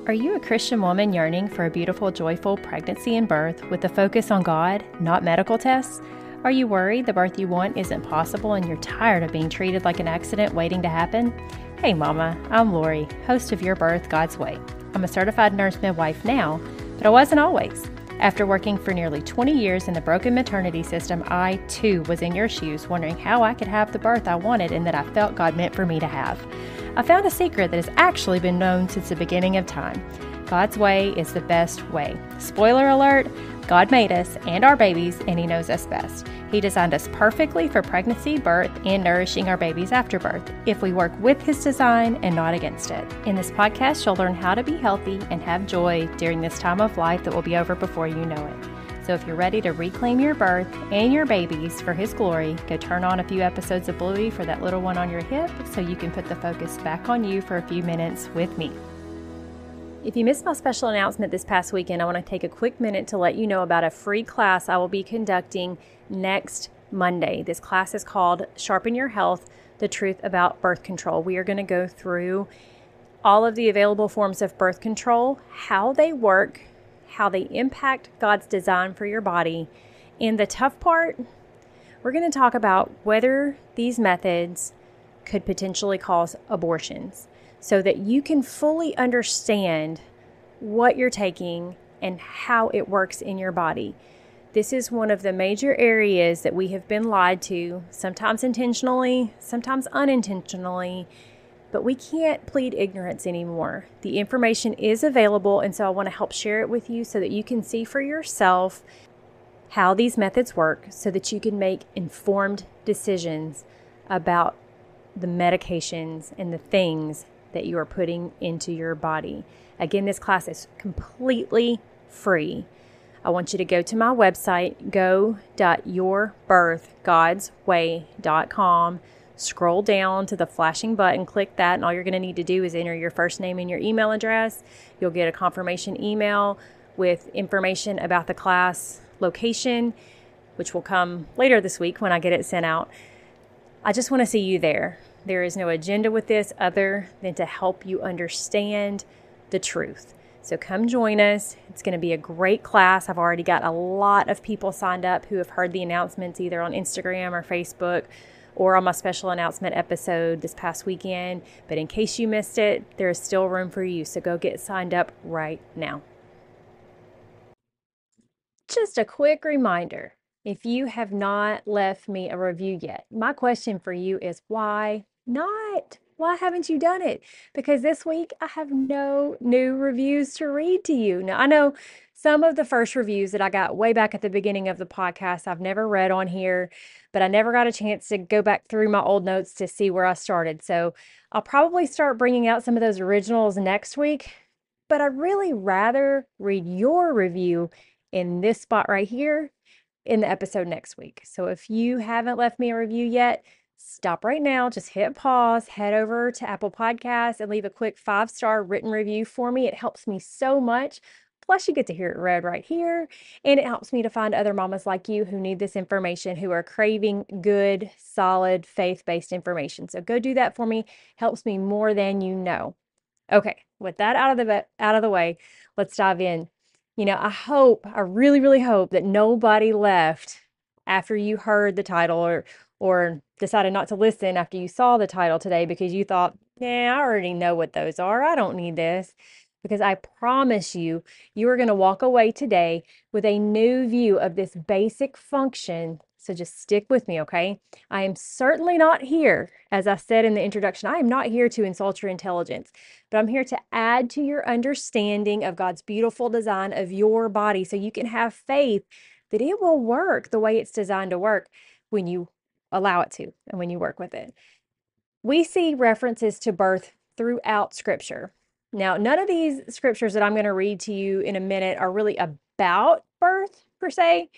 Are you a Christian woman yearning for a beautiful, joyful pregnancy and birth with a focus on God, not medical tests? Are you worried the birth you want isn't possible and you're tired of being treated like an accident waiting to happen? Hey Mama, I'm Lori, host of Your Birth God's Way. I'm a certified nurse-midwife now, but I wasn't always. After working for nearly 20 years in the broken maternity system, I too was in your shoes wondering how I could have the birth I wanted and that I felt God meant for me to have. I found a secret that has actually been known since the beginning of time. God's way is the best way. Spoiler alert, God made us and our babies, and He knows us best. He designed us perfectly for pregnancy, birth, and nourishing our babies after birth, if we work with His design and not against it. In this podcast, you'll learn how to be healthy and have joy during this time of life that will be over before you know it. So if you're ready to reclaim your birth and your babies for His glory, go turn on a few episodes of Bluey for that little one on your hip so you can put the focus back on you for a few minutes with me. If you missed my special announcement this past weekend, I want to take a quick minute to let you know about a free class I will be conducting next Monday. This class is called Sharpen Your Health, The Truth About Birth Control. We are going to go through all of the available forms of birth control, how they work, how they impact God's design for your body. And the tough part, we're going to talk about whether these methods could potentially cause abortions so that you can fully understand what you're taking and how it works in your body. This is one of the major areas that we have been lied to, sometimes intentionally, sometimes unintentionally, but we can't plead ignorance anymore. The information is available, and so I want to help share it with you so that you can see for yourself how these methods work so that you can make informed decisions about the medications and the things that you are putting into your body. Again, this class is completely free. I want you to go to my website, go.yourbirthgodsway.com. Scroll down to the flashing button, click that, and all you're going to need to do is enter your first name and your email address. You'll get a confirmation email with information about the class location, which will come later this week when I get it sent out. I just want to see you there. There is no agenda with this other than to help you understand the truth. So come join us. It's going to be a great class. I've already got a lot of people signed up who have heard the announcements either on Instagram or Facebook or on my special announcement episode this past weekend. But in case you missed it, there is still room for you. So go get signed up right now. Just a quick reminder, if you have not left me a review yet, my question for you is why not? Why haven't you done it? Because this week I have no new reviews to read to you. Now, I know some of the first reviews that I got way back at the beginning of the podcast, I've never read on here, but I never got a chance to go back through my old notes to see where I started. So I'll probably start bringing out some of those originals next week, but I'd really rather read your review in this spot right here in the episode next week. So if you haven't left me a review yet, stop right now, just hit pause, head over to Apple Podcasts and leave a quick 5-star written review for me. It helps me so much. Plus, you get to hear it read right here, and it helps me to find other mamas like you who need this information, who are craving good, solid, faith-based information. So go do that for me. Helps me more than you know. Okay, with that out of the way, let's dive in. You know, I really, really hope that nobody left after you heard the title or decided not to listen after you saw the title today because you thought, yeah, I already know what those are. I don't need this. Because I promise you, you are going to walk away today with a new view of this basic function. So just stick with me, okay? I am certainly not here, as I said in the introduction, I am not here to insult your intelligence, but I'm here to add to your understanding of God's beautiful design of your body so you can have faith that it will work the way it's designed to work when you allow it to and when you work with it. We see references to birth throughout Scripture. Now, none of these scriptures that I'm going to read to you in a minute are really about birth per se,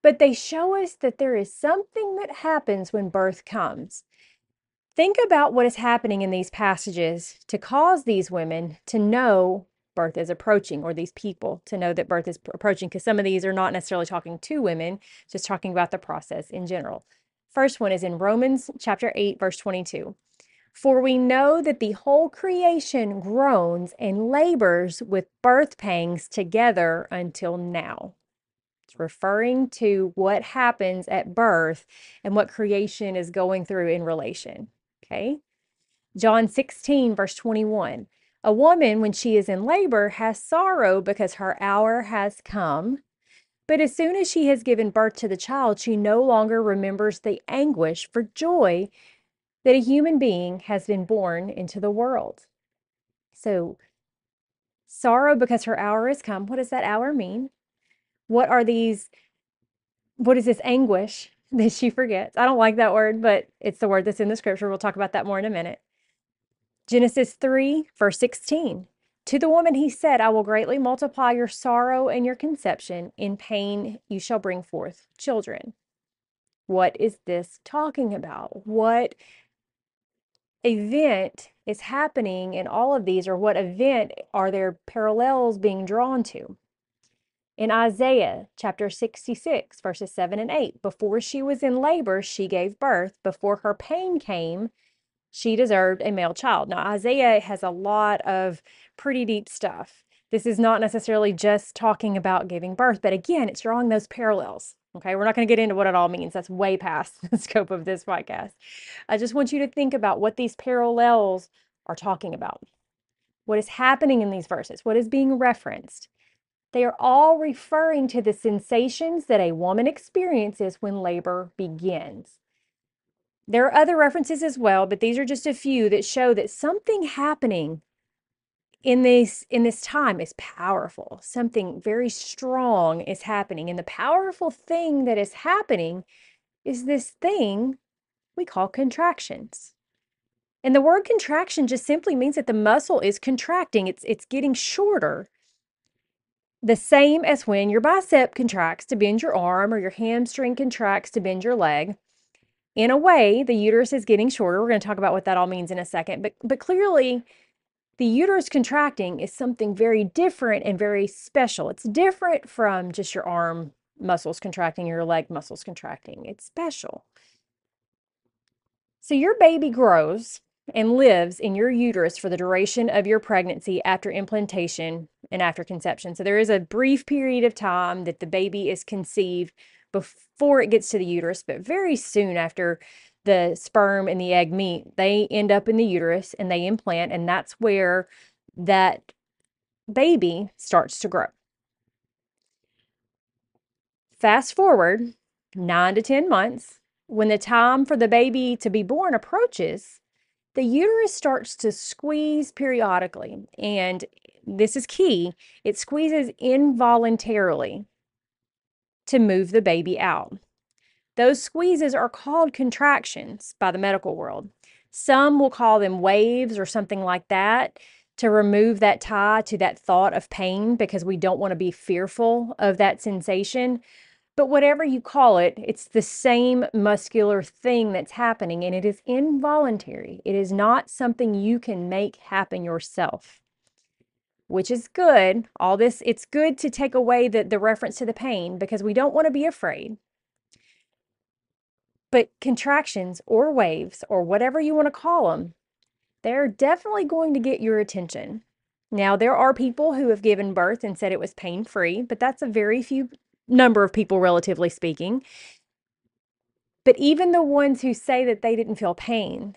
but they show us that there is something that happens when birth comes. Think about what is happening in these passages to cause these women to know birth is approaching, or these people to know that birth is approaching, because some of these are not necessarily talking to women, just talking about the process in general. First one is in Romans chapter 8, verse 22. For we know that the whole creation groans and labors with birth pangs together until now. It's referring to what happens at birth and what creation is going through in relation. Okay? John 16, verse 21. A woman, when she is in labor, has sorrow because her hour has come. But as soon as she has given birth to the child, she no longer remembers the anguish for joy that a human being has been born into the world. So, sorrow because her hour has come. What does that hour mean? What is this anguish that she forgets? I don't like that word, but it's the word that's in the scripture. We'll talk about that more in a minute. Genesis 3, verse 16. To the woman he said, I will greatly multiply your sorrow and your conception. In pain you shall bring forth children. What is this talking about? What event is happening in all of these, or what event are there parallels being drawn to? In Isaiah chapter 66, verses 7 and 8, before she was in labor, she gave birth. Before her pain came, she deserved a male child. Now, Isaiah has a lot of pretty deep stuff. This is not necessarily just talking about giving birth, but again, it's drawing those parallels. Okay, we're not going to get into what it all means. That's way past the scope of this podcast. I just want you to think about what these parallels are talking about. What is happening in these verses? What is being referenced? They are all referring to the sensations that a woman experiences when labor begins. There are other references as well, but these are just a few that show that something happening in this time is powerful. Something very strong is happening. And the powerful thing that is happening is this thing we call contractions. And the word contraction just simply means that the muscle is contracting. It's getting shorter. The same as when your bicep contracts to bend your arm or your hamstring contracts to bend your leg. In a way, the uterus is getting shorter. We're going to talk about what that all means in a second. But clearly, the uterus contracting is something very different and very special. It's different from just your arm muscles contracting, your leg muscles contracting. It's special. So your baby grows and lives in your uterus for the duration of your pregnancy after implantation and after conception. So there is a brief period of time that the baby is conceived before it gets to the uterus, but very soon after the sperm and the egg meet, they end up in the uterus and they implant, and that's where that baby starts to grow. Fast forward 9 to 10 months, when the time for the baby to be born approaches, the uterus starts to squeeze periodically, and this is key, it squeezes involuntarily to move the baby out. Those squeezes are called contractions by the medical world. Some will call them waves or something like that to remove that tie to that thought of pain because we don't want to be fearful of that sensation. But whatever you call it, it's the same muscular thing that's happening, and it is involuntary. It is not something you can make happen yourself, which is good. All this, it's good to take away the reference to the pain because we don't want to be afraid. But contractions or waves or whatever you want to call them, they're definitely going to get your attention. Now, there are people who have given birth and said it was pain-free, but that's a very few number of people, relatively speaking. But even the ones who say that they didn't feel pain,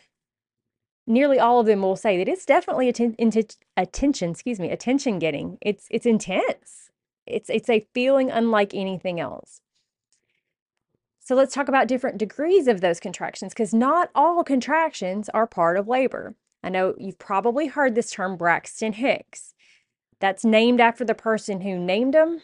nearly all of them will say that it's definitely attention getting. It's intense. It's a feeling unlike anything else. So let's talk about different degrees of those contractions, because not all contractions are part of labor. I know you've probably heard this term Braxton Hicks. That's named after the person who named them.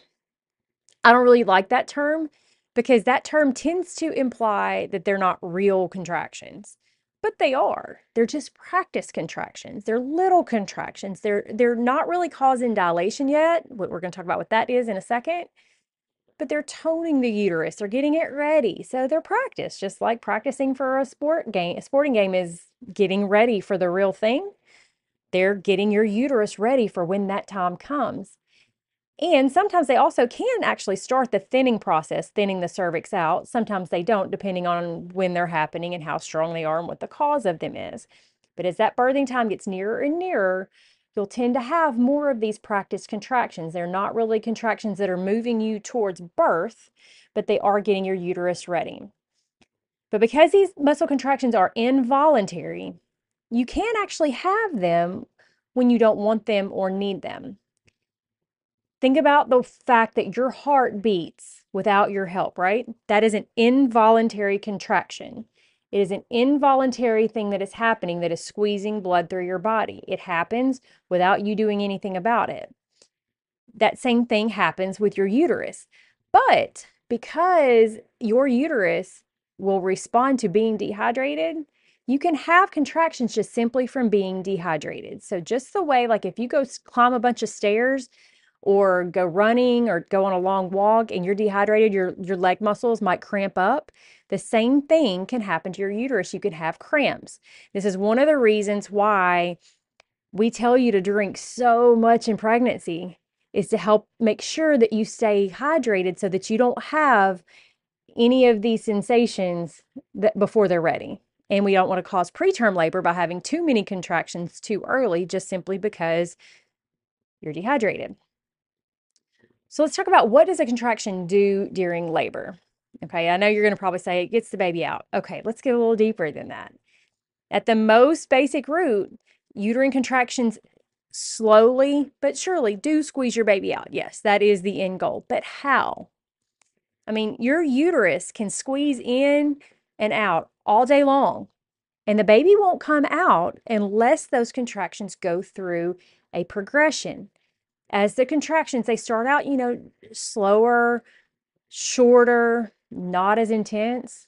I don't really like that term because that term tends to imply that they're not real contractions, but they are. They're just practice contractions. They're little contractions. They're not really causing dilation yet. We're going to talk about what that is in a second. But they're toning the uterus. They're getting it ready. So they're practice, just like practicing for a sport game. A sporting game is getting ready for the real thing. They're getting your uterus ready for when that time comes. And sometimes they also can actually start the thinning process, thinning the cervix out. Sometimes they don't, depending on when they're happening and how strong they are and what the cause of them is. But as that birthing time gets nearer and nearer, you'll tend to have more of these practice contractions. They're not really contractions that are moving you towards birth, but they are getting your uterus ready. But because these muscle contractions are involuntary, you can actually have them when you don't want them or need them. Think about the fact that your heart beats without your help, right? That is an involuntary contraction. It is an involuntary thing that is happening that is squeezing blood through your body. It happens without you doing anything about it. That same thing happens with your uterus. But because your uterus will respond to being dehydrated, you can have contractions just simply from being dehydrated. So just the way, like if you go climb a bunch of stairs or go running or go on a long walk and you're dehydrated, your leg muscles might cramp up. The same thing can happen to your uterus. You can have cramps. This is one of the reasons why we tell you to drink so much in pregnancy, is to help make sure that you stay hydrated so that you don't have any of these sensations that before they're ready. And we don't want to cause preterm labor by having too many contractions too early, just simply because you're dehydrated. So let's talk about, what does a contraction do during labor? Okay, I know you're going to probably say it gets the baby out. Okay, let's get a little deeper than that. At the most basic root, uterine contractions slowly but surely do squeeze your baby out. Yes, that is the end goal. But how? I mean, your uterus can squeeze in and out all day long, and the baby won't come out unless those contractions go through a progression. As the contractions, they start out, slower, shorter, not as intense.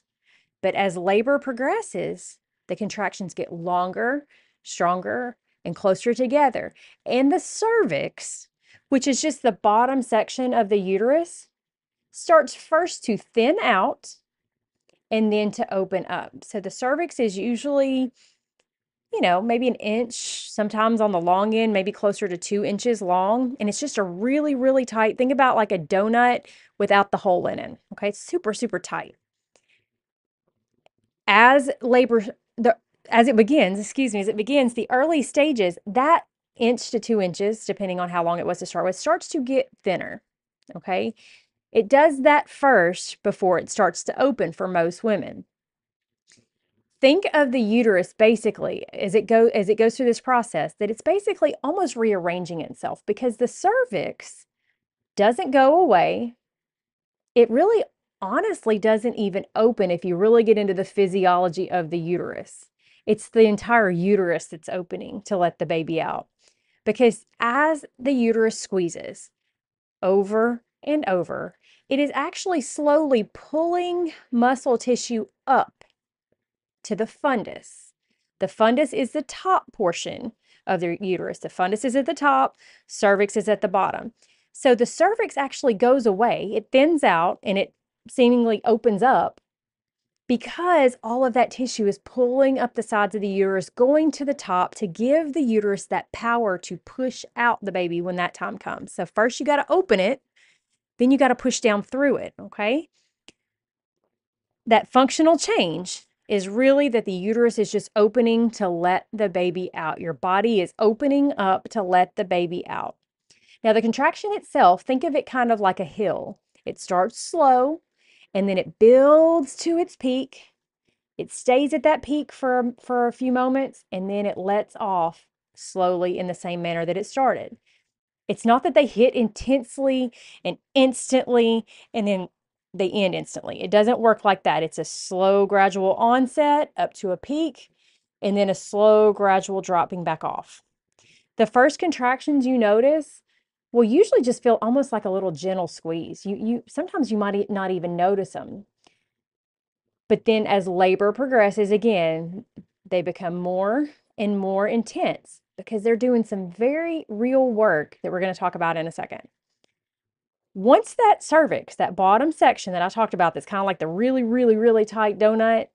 But as labor progresses, the contractions get longer, stronger, and closer together. And the cervix, which is just the bottom section of the uterus, starts first to thin out and then to open up. So the cervix is usually, maybe an inch, sometimes on the long end, maybe closer to 2 inches long. And it's just a really, really tight, think about like a donut without the hole in it. Okay, it's super, super tight. As labor, as it begins, the early stages, that inch to 2 inches, depending on how long it was to start with, starts to get thinner. Okay, it does that first before it starts to open for most women. Think of the uterus basically as it goes through this process, that it's basically almost rearranging itself, because the cervix doesn't go away. It really honestly doesn't even open if you really get into the physiology of the uterus. It's the entire uterus that's opening to let the baby out. Because as the uterus squeezes over and over, it is actually slowly pulling muscle tissue up to the fundus. The fundus is the top portion of the uterus. The fundus is at the top, cervix is at the bottom. So the cervix actually goes away, it thins out, and it seemingly opens up because all of that tissue is pulling up the sides of the uterus, going to the top to give the uterus that power to push out the baby when that time comes. So first you got to open it, then you got to push down through it, okay? That functional change is really that the uterus is just opening to let the baby out. Your body is opening up to let the baby out. Now, the contraction itself, think of it kind of like a hill. It starts slow, and then it builds to its peak. It stays at that peak for a few moments, and then it lets off slowly in the same manner that it started. It's not that they hit intensely and instantly, and then they end instantly. It doesn't work like that. It's a slow, gradual onset up to a peak, and then a slow, gradual dropping back off. The first contractions you notice will usually just feel almost like a little gentle squeeze. Sometimes you might not even notice them. But then as labor progresses, again, they become more and more intense because they're doing some very real work that we're going to talk about in a second. Once that cervix, that bottom section that I talked about, that's kind of like the really, really, really tight donut,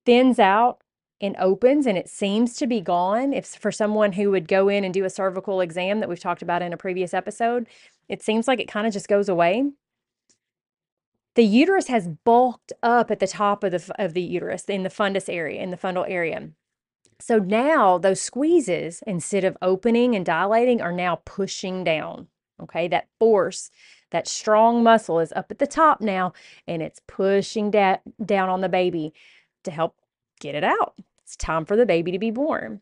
thins out and opens, and it seems to be gone. If for someone who would go in and do a cervical exam that we've talked about in a previous episode, it seems like it kind of just goes away. The uterus has bulked up at the top of the uterus, in the fundus area, in the fundal area. So now those squeezes, instead of opening and dilating, are now pushing down. Okay, that force, that strong muscle is up at the top now, and it's pushing down on the baby to help get it out. It's time for the baby to be born.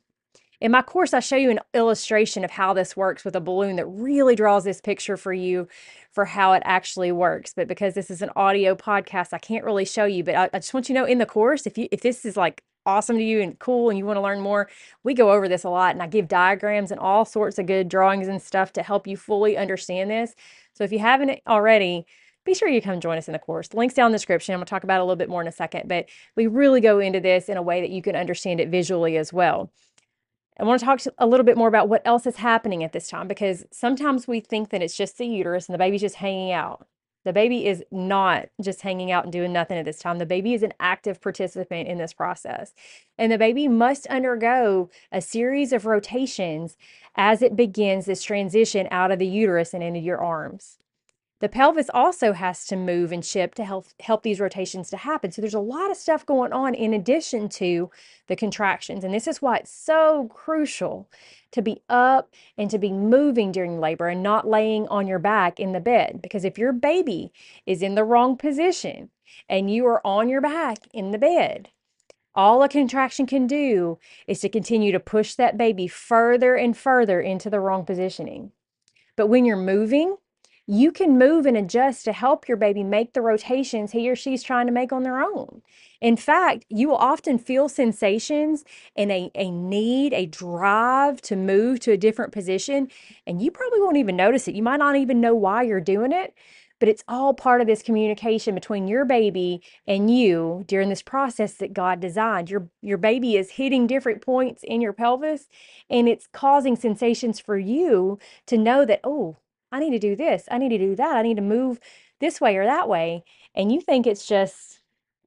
In my course, I show you an illustration of how this works with a balloon that really draws this picture for you for how it actually works. But because this is an audio podcast, I can't really show you. But I just want you to know in the course, if this is like awesome to you and cool and you want to learn more, we go over this a lot, and I give diagrams and all sorts of good drawings and stuff to help you fully understand this. So if you haven't already, be sure you come join us in the course. Links down in the description. I'm going to talk about it a little bit more in a second, but we really go into this in a way that you can understand it visually as well. I want to talk a little bit more about what else is happening at this time, because sometimes we think that it's just the uterus and the baby's just hanging out. The baby is not just hanging out and doing nothing at this time. The baby is an active participant in this process. And the baby must undergo a series of rotations as it begins this transition out of the uterus and into your arms. The pelvis also has to move and shift to help these rotations to happen. So there's a lot of stuff going on in addition to the contractions. And this is why it's so crucial to be up and to be moving during labor and not laying on your back in the bed. Because if your baby is in the wrong position and you are on your back in the bed, all a contraction can do is to continue to push that baby further and further into the wrong positioning. But when you're moving, you can move and adjust to help your baby make the rotations he or she's trying to make on their own. In fact, you will often feel sensations and a need, a drive to move to a different position, and you probably won't even notice it. You might not even know why you're doing it, but it's all part of this communication between your baby and you during this process that God designed. Your baby is hitting different points in your pelvis, and it's causing sensations for you to know that, oh, I need to do this, I need to do that, I need to move this way or that way. And you think it's just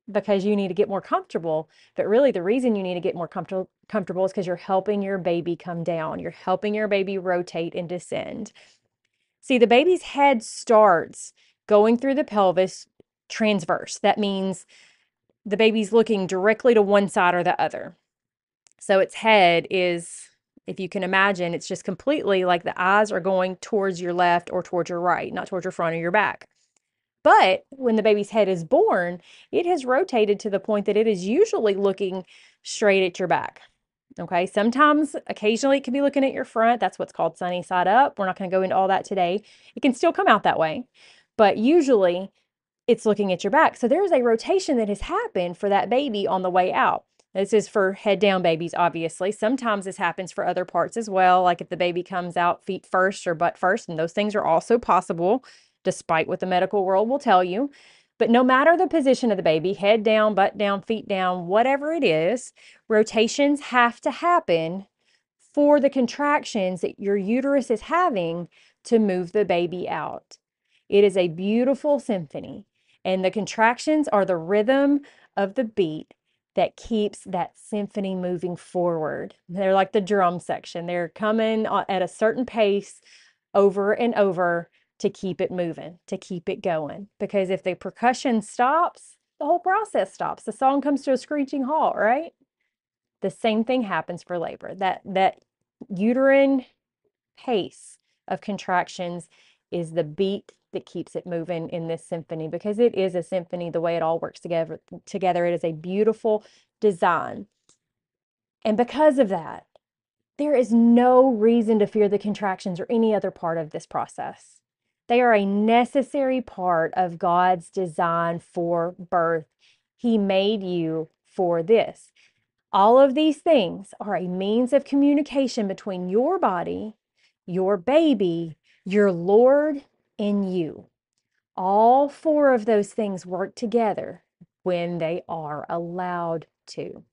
because you need to get more comfortable, but really the reason you need to get more comfortable is because you're helping your baby come down. You're helping your baby rotate and descend. See, the baby's head starts going through the pelvis transverse. That means the baby's looking directly to one side or the other. So its head is, if you can imagine, it's just completely like the eyes are going towards your left or towards your right, not towards your front or your back. But when the baby's head is born, it has rotated to the point that it is usually looking straight at your back. Okay, sometimes, occasionally, it can be looking at your front. That's what's called sunny side up. We're not going to go into all that today. It can still come out that way, but usually it's looking at your back. So there's a rotation that has happened for that baby on the way out. This is for head down babies, obviously. Sometimes this happens for other parts as well, like if the baby comes out feet first or butt first, and those things are also possible, despite what the medical world will tell you. But no matter the position of the baby, head down, butt down, feet down, whatever it is, rotations have to happen for the contractions that your uterus is having to move the baby out. It is a beautiful symphony, and the contractions are the rhythm of the beat that keeps that symphony moving forward. They're like the drum section. They're coming at a certain pace over and over to keep it moving, to keep it going. Because if the percussion stops, the whole process stops. The song comes to a screeching halt, right? The same thing happens for labor. That uterine pace of contractions is the beat that keeps it moving in this symphony, because it is a symphony the way it all works together. It is a beautiful design. And because of that, there is no reason to fear the contractions or any other part of this process. They are a necessary part of God's design for birth. He made you for this. All of these things are a means of communication between your body, your baby, your Lord, and you. All four of those things work together when they are allowed to.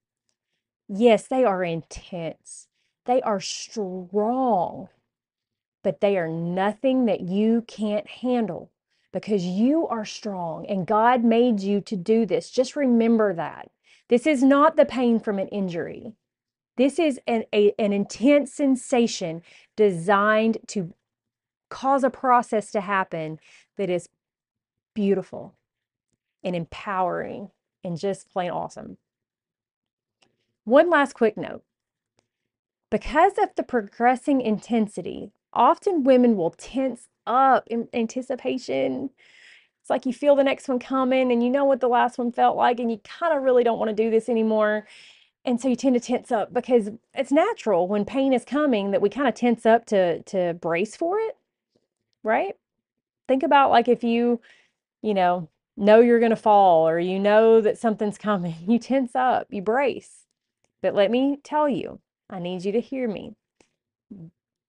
Yes, they are intense. They are strong, but they are nothing that you can't handle, because you are strong and God made you to do this. Just remember that. This is not the pain from an injury. This is an intense sensation designed to cause a process to happen that is beautiful and empowering and just plain awesome. One last quick note. Because of the progressing intensity, often women will tense up in anticipation. It's like you feel the next one coming and you know what the last one felt like, and you kind of really don't want to do this anymore. And so you tend to tense up because it's natural when pain is coming that we kind of tense up to brace for it, right? Think about like if you know you're going to fall or you know that something's coming, you tense up, you brace. But let me tell you, I need you to hear me.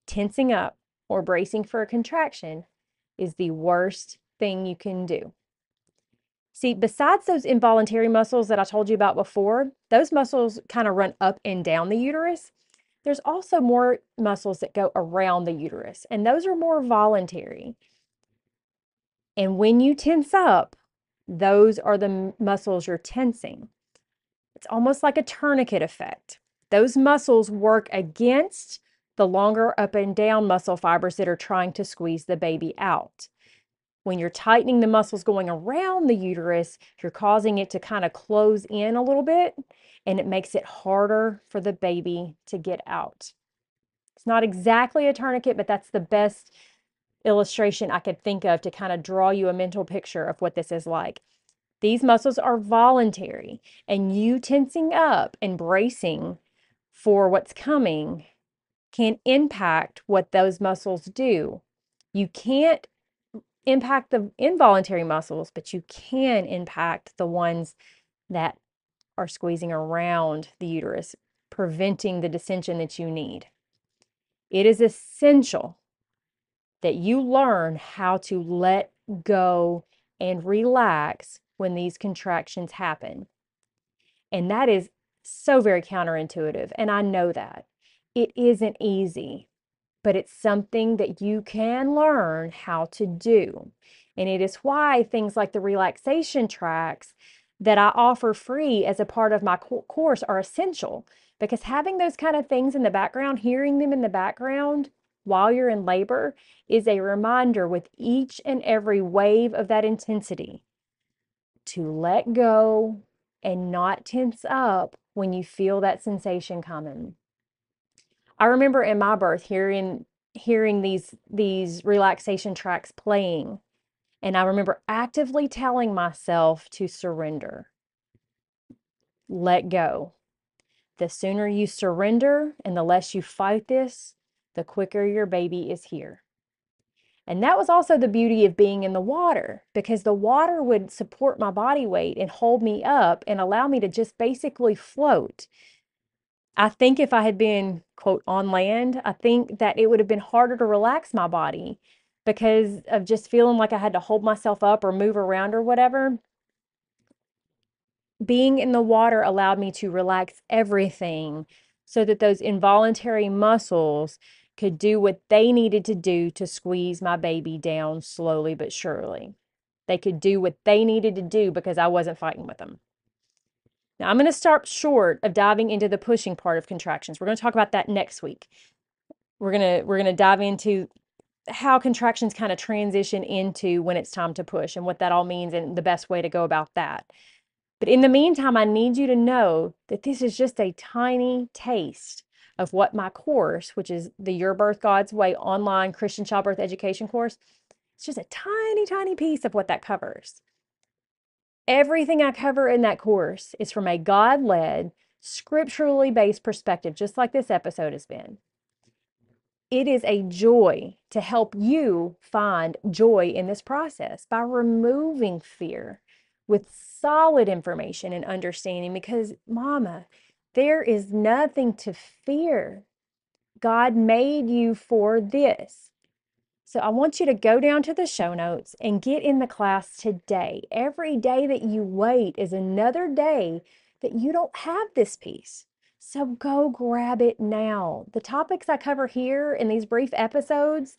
Tensing up or bracing for a contraction is the worst thing you can do. See, besides those involuntary muscles that I told you about before, those muscles kind of run up and down the uterus. There's also more muscles that go around the uterus, and those are more voluntary. And when you tense up, those are the muscles you're tensing. It's almost like a tourniquet effect. Those muscles work against the longer up and down muscle fibers that are trying to squeeze the baby out. When you're tightening the muscles going around the uterus, you're causing it to kind of close in a little bit, and it makes it harder for the baby to get out. It's not exactly a tourniquet, but that's the best illustration I could think of to kind of draw you a mental picture of what this is like. These muscles are voluntary, and you tensing up and bracing for what's coming can impact what those muscles do. You can't impact the involuntary muscles, but you can impact the ones that are squeezing around the uterus, preventing the distension that you need. It is essential that you learn how to let go and relax when these contractions happen. And that is so very counterintuitive. And I know that. It isn't easy, but it's something that you can learn how to do. And it is why things like the relaxation tracks that I offer free as a part of my course are essential, because having those kind of things in the background, hearing them in the background while you're in labor, is a reminder with each and every wave of that intensity to let go and not tense up when you feel that sensation coming. I remember in my birth hearing these relaxation tracks playing, and I remember actively telling myself to surrender. Let go. The sooner you surrender and the less you fight this, the quicker your baby is here. And that was also the beauty of being in the water, because the water would support my body weight and hold me up and allow me to just basically float. I think if I had been, quote, on land, I think that it would have been harder to relax my body because of just feeling like I had to hold myself up or move around or whatever. Being in the water allowed me to relax everything so that those involuntary muscles could do what they needed to do to squeeze my baby down slowly but surely. They could do what they needed to do because I wasn't fighting with them. Now, I'm going to start short of diving into the pushing part of contractions. We're going to talk about that next week. We're going to dive into how contractions kind of transition into when it's time to push and what that all means and the best way to go about that. But in the meantime, I need you to know that this is just a tiny taste of what my course, which is the Your Birth God's Way online Christian childbirth education course, it's just a tiny, tiny piece of what that covers. Everything I cover in that course is from a God-led, scripturally based perspective, just like this episode has been. It is a joy to help you find joy in this process by removing fear with solid information and understanding, because, Mama, there is nothing to fear. God made you for this. So I want you to go down to the show notes and get in the class today. Every day that you wait is another day that you don't have this piece. So go grab it now. The topics I cover here in these brief episodes,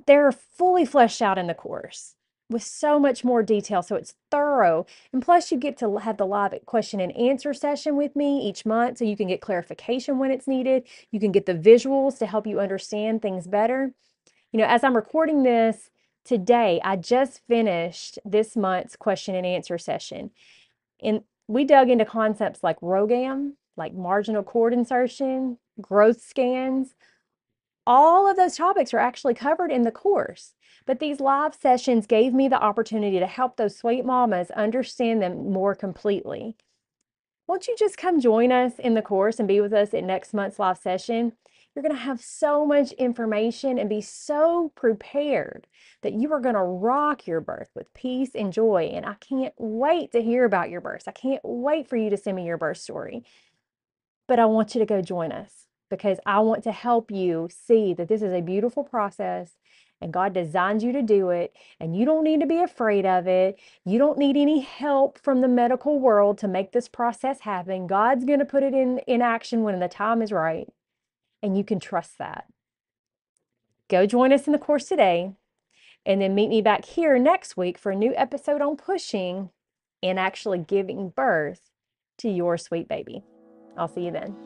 they're fully fleshed out in the course with so much more detail. So it's thorough. And plus you get to have the live question and answer session with me each month, so you can get clarification when it's needed. You can get the visuals to help you understand things better. You know, as I'm recording this today, I just finished this month's question and answer session. And we dug into concepts like ROGAM, like marginal cord insertion, growth scans. All of those topics are actually covered in the course. But these live sessions gave me the opportunity to help those sweet mamas understand them more completely. Won't you just come join us in the course and be with us at next month's live session? You're going to have so much information and be so prepared that you are going to rock your birth with peace and joy. And I can't wait to hear about your births. I can't wait for you to send me your birth story. But I want you to go join us because I want to help you see that this is a beautiful process and God designed you to do it, and you don't need to be afraid of it. You don't need any help from the medical world to make this process happen. God's going to put it in action when the time is right, and you can trust that. Go join us in the course today, and then meet me back here next week for a new episode on pushing and actually giving birth to your sweet baby. I'll see you then.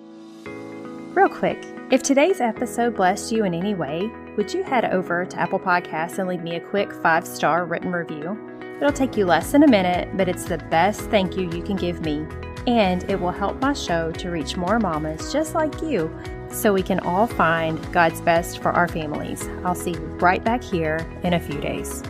Real quick, if today's episode blessed you in any way, would you head over to Apple Podcasts and leave me a quick 5-star written review? It'll take you less than a minute, but it's the best thank you you can give me. And it will help my show to reach more mamas just like you so we can all find God's best for our families. I'll see you right back here in a few days.